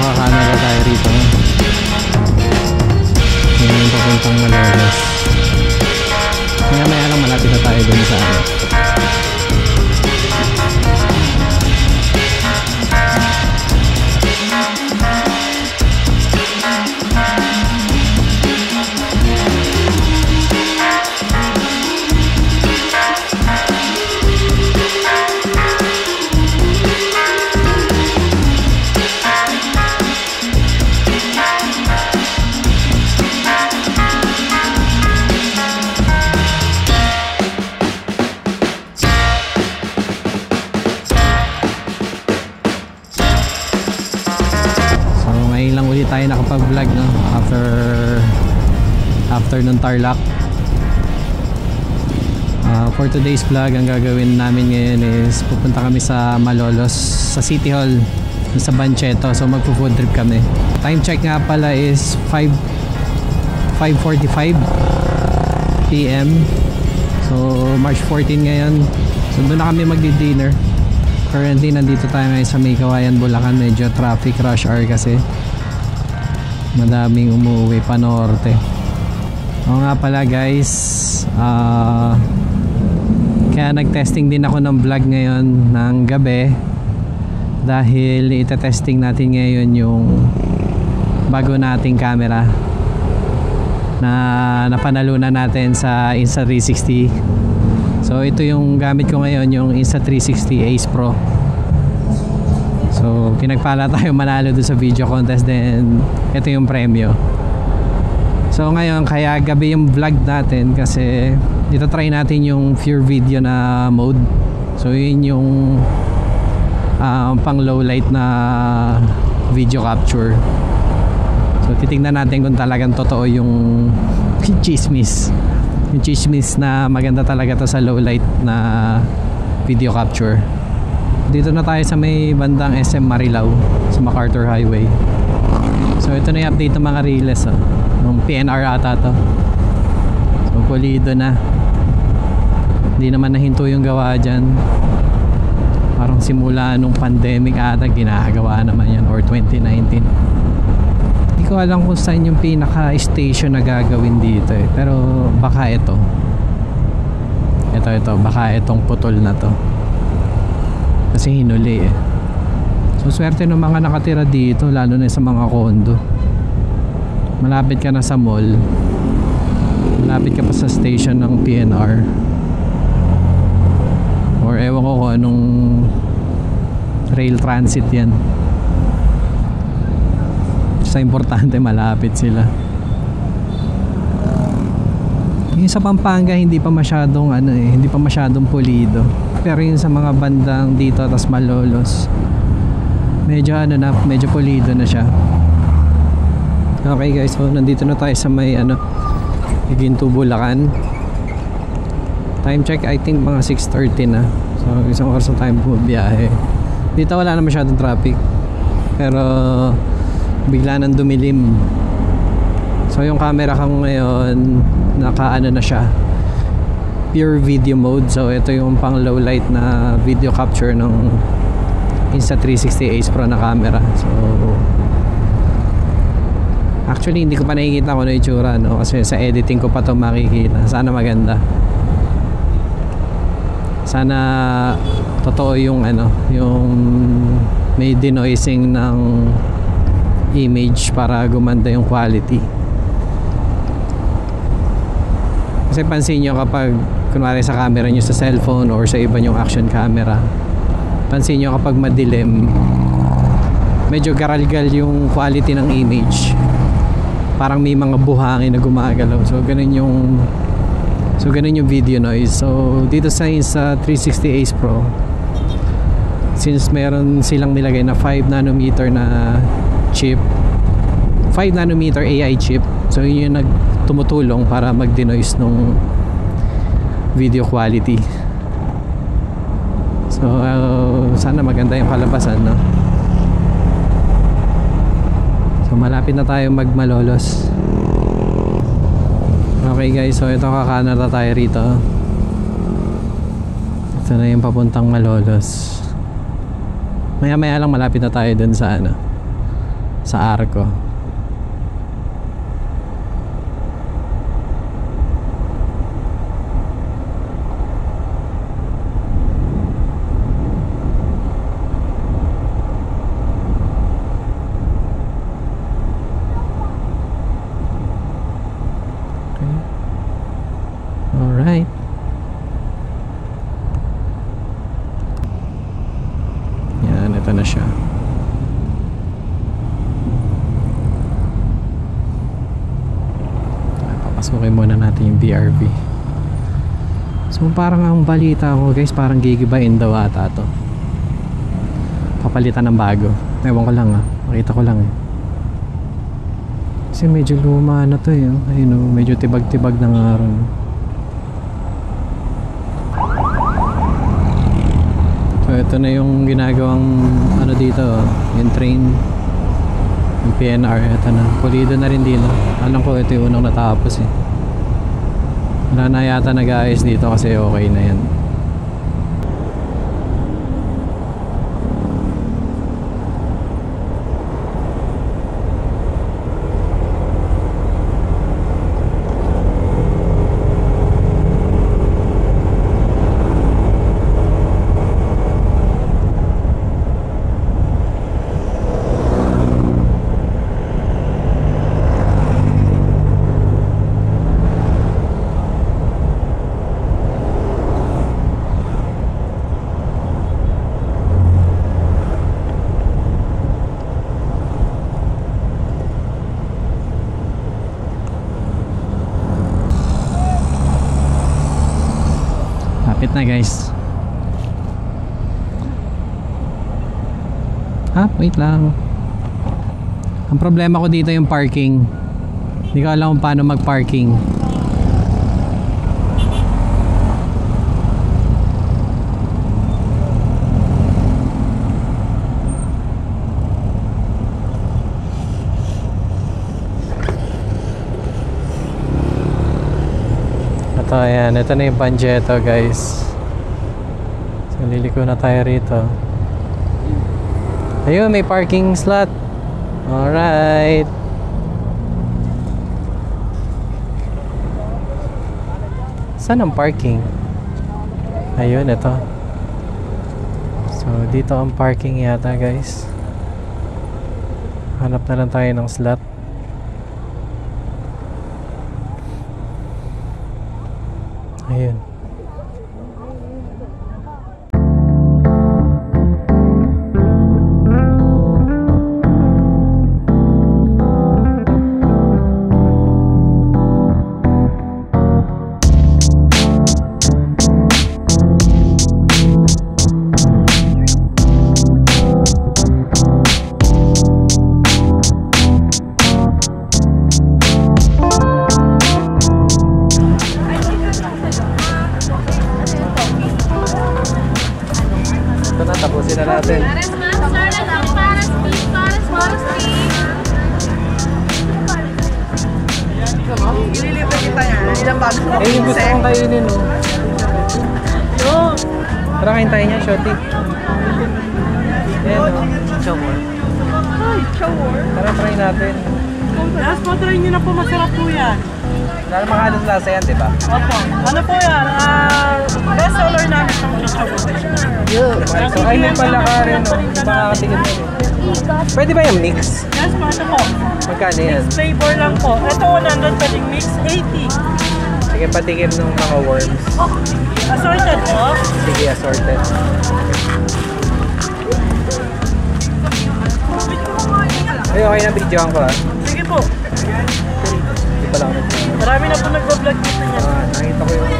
kaka-Canada tayo rito. Ngayon papuntang Malolos. Maya lang malapit na tayo dun sa ano. Tayo nakapag-vlog, no? After nung Tarlac. For today's vlog, ang gagawin namin ngayon is pupunta kami sa Malolos, sa City Hall, sa Bancheto. So magpo-food trip kami. Time check nga pala is 5:45 PM. So March 14 ngayon. So doon na kami magdi-dinner. Currently nandito tayo ngayon sa May Kawayan, Bulacan. Medyo traffic rush hour kasi madaming umuwi pa norte. Oo nga pala guys, kaya nag-testing din ako ng vlog ngayon ng gabi dahil ita-testing natin ngayon yung bago nating camera na napanalunan natin sa Insta360. So ito yung gamit ko ngayon, yung Insta360 Ace Pro. So pinagpala tayo manalo doon sa video contest, then ito yung premyo. So ngayon kaya gabi yung vlog natin kasi dito try natin yung pure video na mode. So yun yung pang low light na video capture. So titingnan natin kung talagang totoo yung chismis. Yung chismis na maganda talaga to sa low light na video capture. Dito na tayo sa may bandang SM Marilao, sa MacArthur Highway. So ito na yung update ng mga reels, ng PNR ata to. So pulido na. Hindi naman nahinto yung gawa dyan. Parang simula nung pandemic ata ginagawa naman yan, or 2019. Hindi ko alam kung saan yung pinaka station na gagawin dito eh. Pero baka ito, baka itong putol na to kasi hinuli eh. So swerte ng mga nakatira dito, lalo na sa mga condo. Malapit ka na sa mall, malapit ka pa sa station ng PNR, or ewan ko kung anong rail transit yan. Basta importante malapit sila. Yung sa Pampanga hindi pa masyadong hindi pa masyadong pulido. Pero yun sa mga bandang dito tas Malolos, medyo medyo pulido na siya. Okay guys, so nandito na tayo sa may Ginto, Bulacan. Time check I think mga 6:30 na. So isang oras na tayo bumibiyahe. Dito wala na masyadong traffic, pero bigla nang dumilim. So yung camera ko ngayon naka na siya, pure video mode. So ito yung pang low light na video capture ng Insta360 Ace Pro na camera. So actually hindi ko pa nakikita kung ano yung itsura, no? Kasi sa editing ko pa ito makikita. Sana maganda, sana totoo yung yung may denoising ng image para gumanda yung quality. Kasi pansin nyo kapag kunwari sa camera nyo sa cellphone or sa iba nyong action camera, pansin nyo kapag madilim medyo garalgal yung quality ng image, parang may mga buhangin na gumagalaw. So ganun yung video noise. So dito sa Insta360 Ace Pro, since meron silang nilagay na 5 nanometer na chip, 5 nanometer AI chip, so yun yung tumutulong para mag-denoise nung video quality. So sana maganda yung kalabasan, no? So malapit na tayo mag-Malolos. Okay guys, so ito kaka-Canada tayo rito. Ito na yung papuntang Malolos. Maya maya lang malapit na tayo dun sa sa Arco. Alright. Yan, ito na siya. Papasukin muna natin yung BRV. So parang ang balita ko guys, parang gigibain daw ata to. Papalitan ng bago. Ewan ko lang makita ko lang Kasi medyo luma na to Ayun medyo tibag-tibag ng araw. So ito na yung ginagawang dito yung train, yung PNR. Ito na, pulido na rin dito. Alam ko ito yung unang natapos wala na yata nag-aayos dito kasi okay na yan. Lapit na guys. Wait lang. Ang problema ko dito yung parking. Hindi ko alam kung paano mag-parking. Ito, ayan. Ito na yung Banjeto guys. So liliko na tayo rito. Ayun, may parking slot. Alright. Saan ang parking? Ayun, ito. So dito ang parking yata guys. Hanap na lang tayo ng slot. Ayun. Tapusin na natin. Ililibre kita yan. Ilang bago mo. Yung gusto kong kainin Tara kain tayo niya, Shotty. Ayan Chowor. Ay, chowor. Tara try natin. Yes po, try nyo na po. Masarap po yan. Lalo makahalong lasa yan, diba? Opo. Ano po yan? Best seller namin ng chowor. So ay may palakarin Makakatikim na rin. Pwede ba yung mix? Yes po, ito po. Magkano yan? Flavor lang po. Ito 100 pwedeng mix, 80. Sige, patikim ng mga worms. Assorted po. Sige, assorted. Ay, okay na videoan ko Sige po. Hindi pa lang Marami na po nagbablog dito niya. nakita ko yung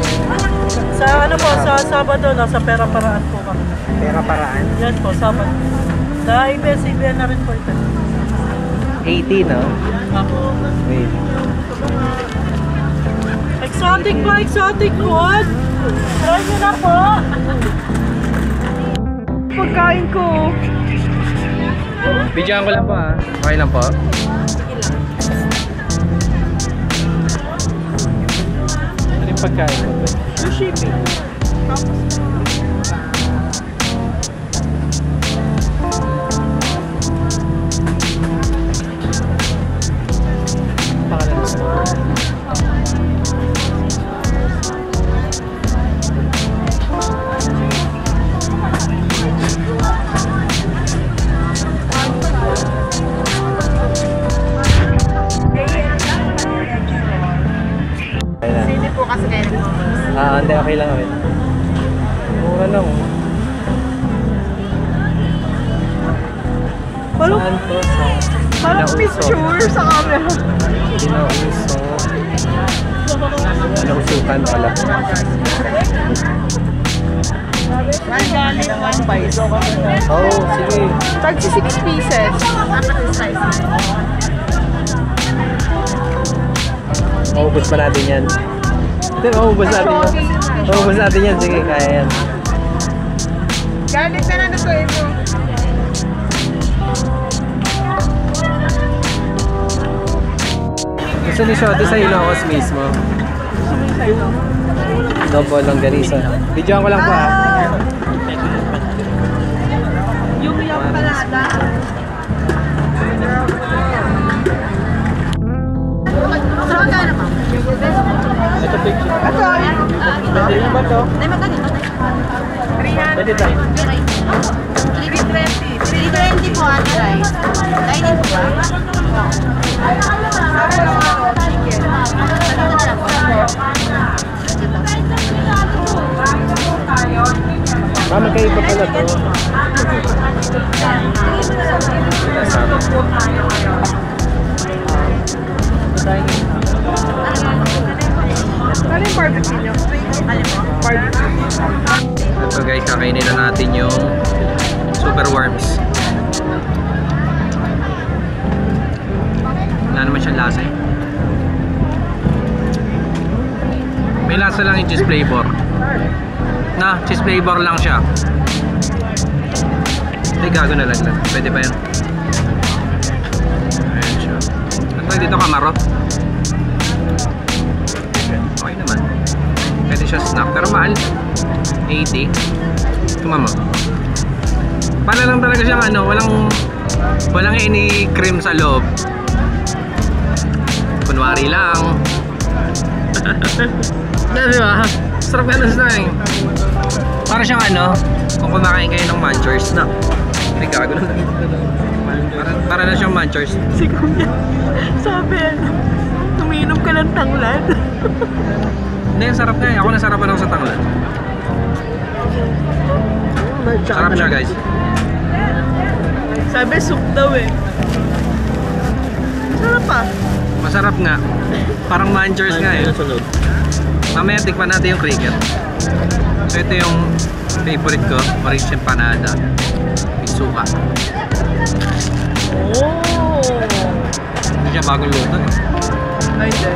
Sa ano po, sa Sabado, nasa Pera Paraan po kami. pera paraan. Yes po, Sabado. Sa ABS-CBN na rin po ito. 80, no? Wait. Exotic po, exotic food. Try nyo na po. Pagkain ko. Videoan ko lang po Okay lang po? Ano yung pagkain mo? Yung shipping. Hindi, okay lang kami. Mura lang. Saan to? Parang picture sa camera. Pinauso. Pinausukan pala. Oh, sige. Tag 6 pieces. Maubos pa natin yan. Hindi, maubos natin yan. Maubos natin yan. Sige, kaya yan. Galit na na to mo. Gusto ni Shoti sa Ilocos mismo. Double lang ganisa. Videoan ko lang pa. Yung palada. Ito picture. Ito. Pwede rin ba ito? 300. Pwede tayo. 320 po ate rice. Dining po ba? Magkaiba pala to. Ano yung barbecue nyo? Barbecue. Ito guys, kakainin na natin yung super worms. Wala naman siyang lasa eh. May lasa lang yung cheese flavor. Cheese flavor lang siya. Ay, gago na laglag. Pwede pa yan. Ayan siya. Ano tayo dito, kamaro? Okay naman. Pwede siya snack. Pero mahal. 80. Tumama. Para lang talaga siyang walang any cream sa loob. Kunwari lang. Diba? Sarap ka na snack. Para siyang kung kumakain kayo ng munchers na. Hindi gago lang. Para na siyang munchers. Si Kuya, sabi tuminom ka ng tanglad. Hindi, sarap nga eh. Ako nasarapan ako sa tanglad. Sarap siya guys. Sabi soup daw eh. Sarap pa. Masarap nga. Parang munchers nga eh. Mamaya tikman natin yung cricket. So ito yung favorite ko, orange empanada. May suka. Oh! Hindi siya bagong luto eh. Ay, hindi.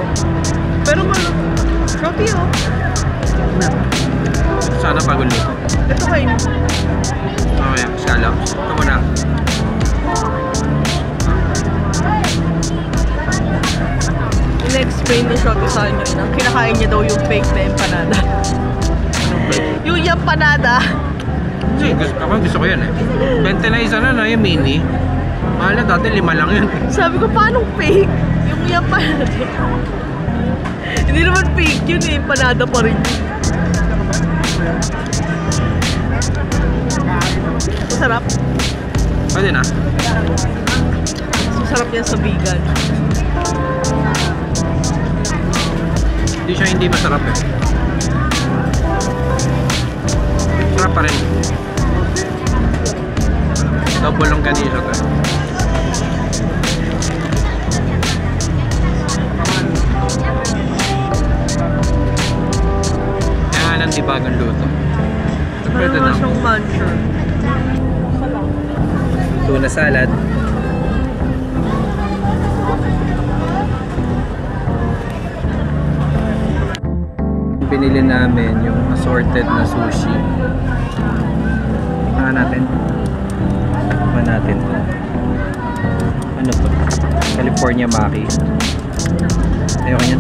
Pero Shopee oh. Sana bagong luto. Ito kayo. Okay, scallops. Ito muna. In-explain ni Shopee sa inyo na kinakain niya daw yung fake na empanada. Anong flavor? Yung empanada. Hindi, gusto ko yan eh. 20 na isa na yung mini. Mahal na dati 5 lang yun. Sabi ko, paano fake? Yung empanada. Hindi naman fake yun eh. Empanada pa rin. Masarap. Pwede na. Masarap yan sa vegan. Hindi siya hindi masarap eh. Sarap pa rin. Double long ganito to. Kaya nga lang di bagong luto. Pwede na. Siyang muncher. Tuna salad. Pinili namin yung assorted na sushi. Natin. Ano to? California Maki. Ayoko yan.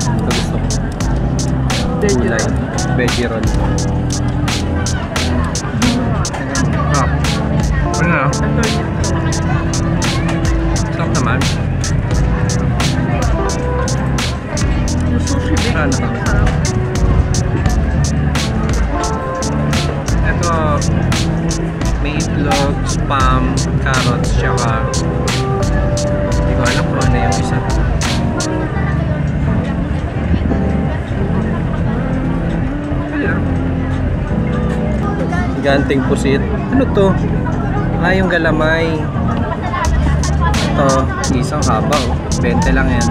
Ito gusto ko. Gulay. Veggie roll. Ano na? Sarap naman. Yung sushi bake. Ano? Ito, may itlog, spam, carrots, tsaka hindi ko alam kung ano yung isa. Giganting pusit. Ano to? Ah, yung galamay. Ito, isang haba oh. 20 lang yan.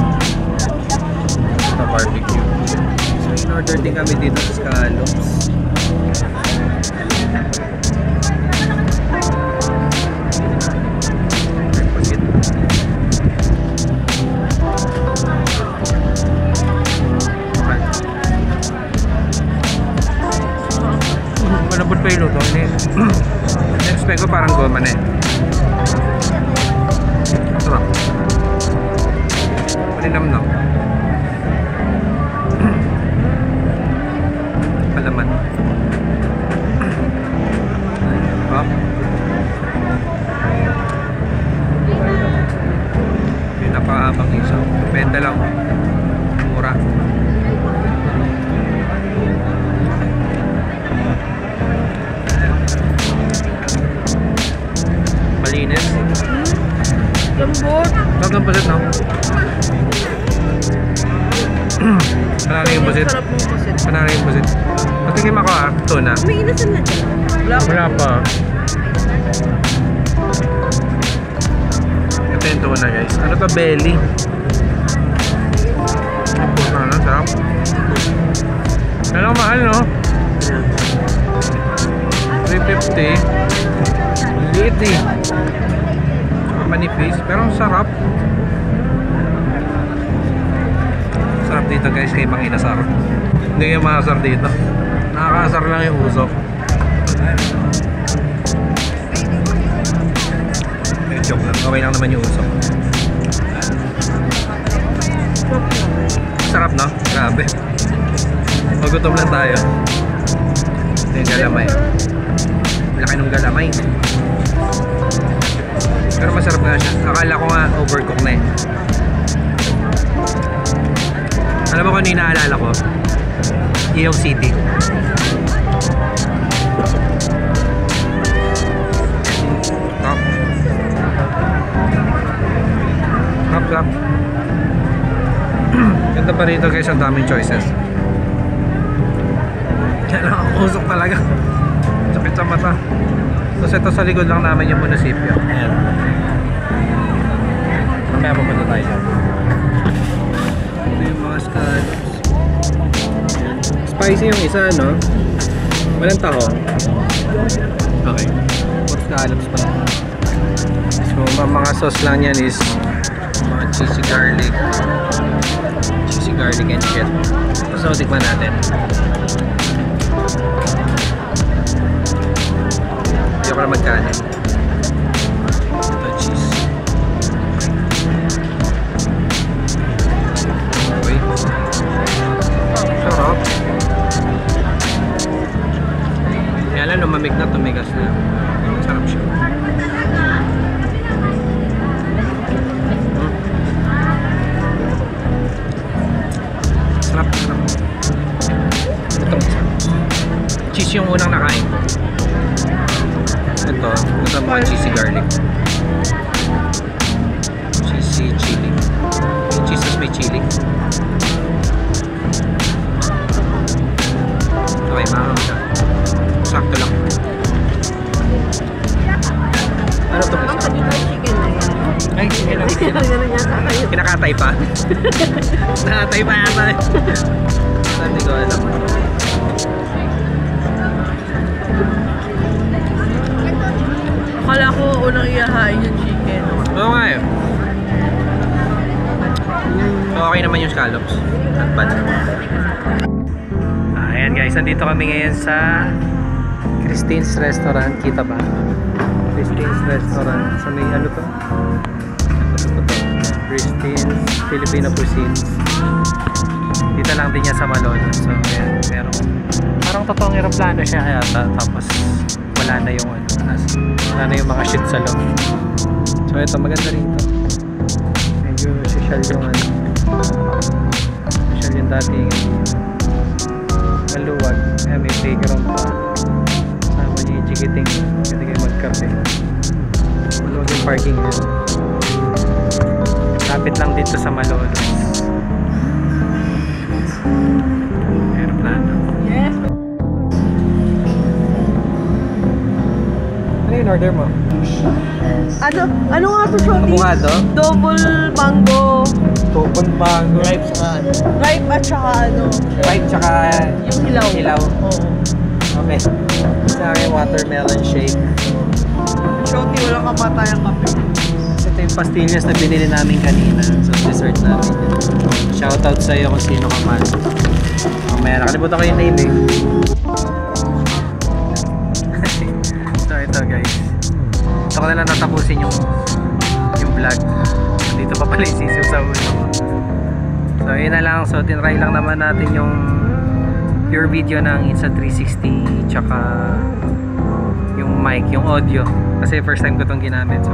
Ito, barbecue. So, in-order din kami dito sa scallops. Pusit. Malambot pa yung luto. Expect ko parang goma na eh. Sarap. Malinamnam. Palaman. Oh. Yung napakahabang isaw. Benta lang. Mura. Malinis. Lambot. Sarap ng pusit, no? Panalo yung pusit. Sarap ng pusit. Panalo yung pusit. Patingin ako ah, tuna. May inasan na dyan. Wala pa. Ito yung tuna guys. Ano to, belly? Ano, sarap. Ano mahal, no? 350. Liit eh. Manipis, pero ang sarap. Sarap dito guys kay Mang Inasar. Hindi kayo makasar dito. Nakakasar lang yung usok. Joke lang. Okay lang naman yung usok. Sarap, no? Grabe. Magutom lang tayo. Ito yung galamay. Laki ng galamay. Pero masarap nga siya. Akala ko nga overcook na eh. Alam mo kung ano yung naalala ko? Iyaw City. Top. Top. Ganda pa rito guys, ang daming choices. Kaya lang ang usok talaga. Sakit sa mata. Tapos ito sa likod lang namin yung munisipyo. Ayan. Mamaya pupunta tayo dyan. Ito yung mga scallops. Spicy yung isa, no? Walang tahong. Okay. Puro scallops pa. So, mga sauce lang yan is mga cheesy garlic. Cheesy garlic and shit. So, tikman natin. Hindi ako na magkanin. Ito cheese. Okay. Sarap. Kaya lang lumamig na, tumigas na. Sarap siya. Sarap. Ito. Cheese yung unang nakain ko. Ito mga cheesy garlic. Cheesy chili. May cheese tas may chili. Okay, mahal siya. Sakto lang. Ano itong isa? Ay, sige lang. Kinakatay pa? Nakatay pa yata eh. Hindi ko alam. Akala ko unang iyahain yung chicken. Oo nga eh. So, okay naman yung scallops. Not bad. Ayan guys, nandito kami ngayon sa Christine's Restaurant. Kita ba? Christine's Restaurant. Sa may ano to? Ito. Christine's Filipino Cuisine. Dito lang din niya sa Malolos. So, ayan. Pero parang totoong aeroplano siya kaya tapos wala na yung ano. Wala na yung mga shit sa loob. So ito, maganda rin ito. Medyo social yung ano. Social yung dating maluwag. May playground pa. Sama niya yung chikiting. Pwede kayo magkape. Maluwag yung parking yun. Lapit lang dito sa Malolos. Aeroplano. Yes. in-order mo? Ano nga to, Shorty? Avocado? Double mango. Topon mango. Ripe at saka ano. Ripe tsaka Yung hilaw. hilaw. Oo. Okay. Sa akin, watermelon shake. Shorty, walang kamatayang kape. Ito yung pastillas na binili namin kanina. So, dessert namin yun. Shoutout sa'yo kung sino ka man. Mamaya, nakalimutan ko yung name eh. So, ito guys. Ito ko na lang natapusin yung vlog. Dito pa pala yung sisiw sa ulo ko. So, yun na lang. So, tinry lang naman natin yung pure video ng Insta360 tsaka yung mic, yung audio. Kasi first time ko itong ginamit. So,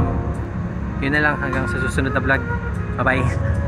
yun na lang hanggang sa susunod na vlog. Bye bye.